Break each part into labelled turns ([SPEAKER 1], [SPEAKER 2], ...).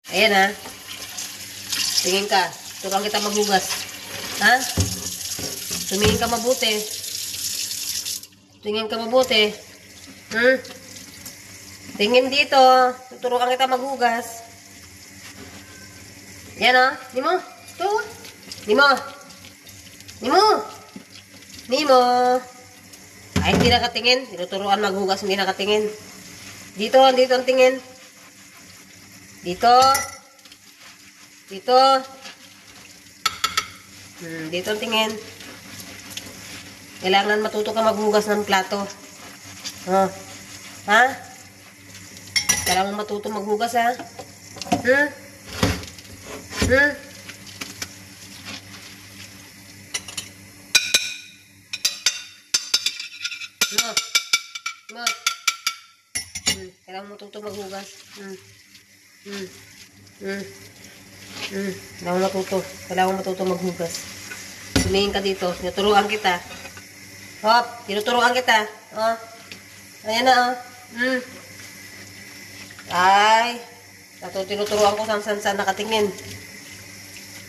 [SPEAKER 1] Ayan ha. Tingin ka. Turuan kita maghugas. Ha? Tumingin ka mabuti. Tingin ka mabuti. Tingin dito. Tuturuan kita maghugas. Yan ha. Nimo. Ito. Nimo. Nimo. Nimo. Ay, hindi nakatingin. Tinuturuan maghugas, hindi nakatingin. Dito ang tingin. Dito. Dito. Dito ang tingin. Kailangan matuto ka maghugas ng plato. Ha? Kailangan matuto maghugas, ha? No. Kailangan matuto maghugas. Kailangan matuto maghugas. Tumingin ka dito. Tinuturuan kita. Hop, tinuturuan kita. Ayan na, Ay, tinuturuan ko saan nakatingin.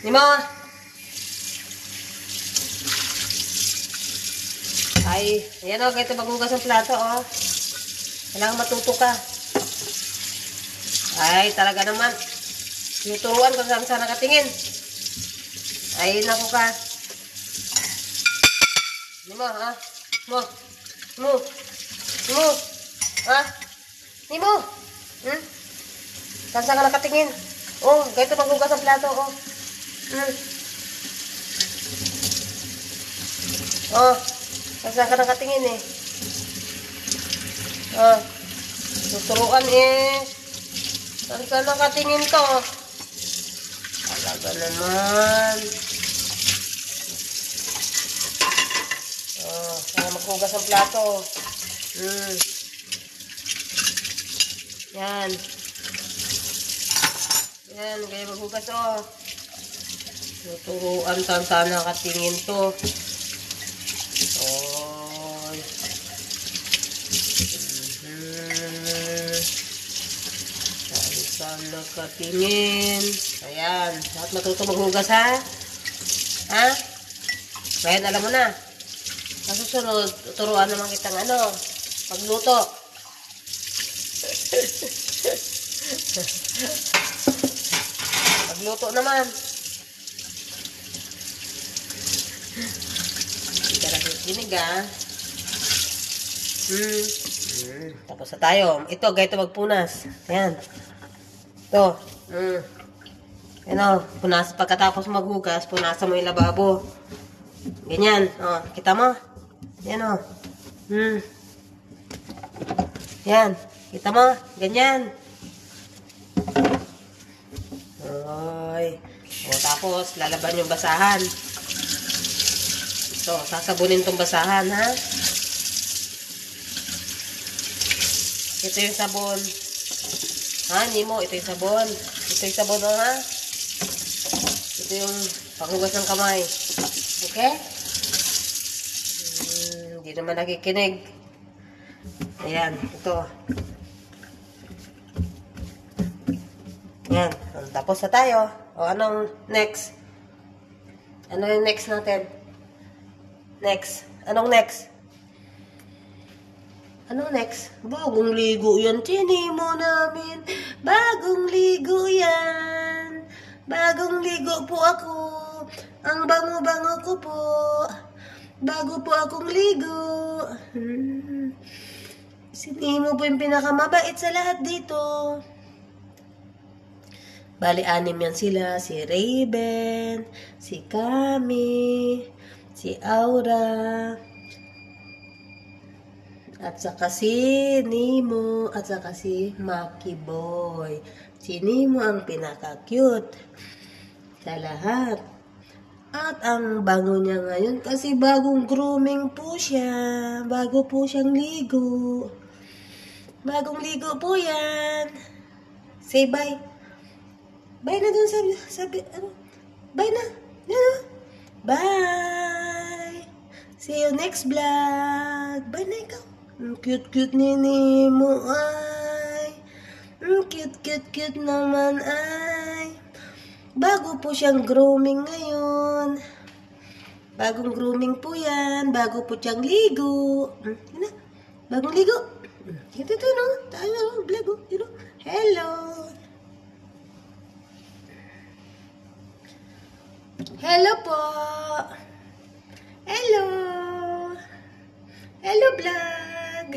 [SPEAKER 1] Nimo. Ay, ayan o, ganito maghugas ang plato, Kailangan matuto ka. Ay, talaga naman. Tinuturuan ko saan nakatingin. Ay, naku ka. Nimo, Nimo, Nimo. Saan ka nakatingin? Ganito maghugas ang plato, Saan ka nakatingin, tuturuan, Saan ka nakatingin ka, Talaga naman. Saan maghugas ang plato. Yan. Yan, kaya maghugas, tuturuan saan nakatingin to. Saan nakatingin. Ayan. Lahat matuto maghugas, ha? Ngayon, alam mo na. Nasusunod, tuturuan naman kitang pagluto. Pagluto naman. Hindi ka nakikinig, Tapos na tayo. Ito, ganito magpunas. Ayan. Ito. Punas. Pagkatapos maghugas, punasan mo yung lababo. Ganyan. Kita mo? Yan, Yan. Kita mo? Ganyan. Tapos, lalaban yung basahan. Ito, sasabunin tong basahan, ha? Ito yung sabon. Nimo, ito yung sabon. Ito yung sabon, ha? Ito yung panghugas ng kamay. Okay? Hindi naman nakikinig. Ayan, ito. Ayan, tapos na tayo. Anong next? Ano yung next natin? Next. Anong next? Anong next? Bagong ligo yan. Tinimo namin. Bagong ligo yan. Bagong ligo po ako. Ang bango-bango ko po. Bago po akong ligo. Si Nimo po yung pinakamabait sa lahat dito. Bali, 6 yan sila. Si Raven, si Cami, si Aura, at saka si Nimo, at saka si Maki Boy. Si Nimo ang pinaka-cute sa lahat. At ang bango niya ngayon kasi bagong grooming po siya. Bago po siyang ligo. Bagong ligo po yan. Say bye. Bye na dun, sabi, bye na. Bye. See you next vlog. Bye na ikaw. Cute ni Nimo ay. Cute naman ay. bago po siyang grooming ngayon. Bagong grooming po yan. Bago po siyang ligo. Yun na. Bagong ligo. Ito, no? Tayo, vlog, you know. Hello. Hello po. Hello. Hello, vlog.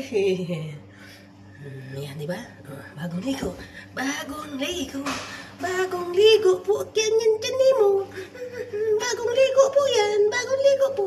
[SPEAKER 1] Yan, di ba? Bagong ligo. Bagong ligo. Bagong ligo po. Yan mo. Bagong ligo po yan. Bagong ligo po.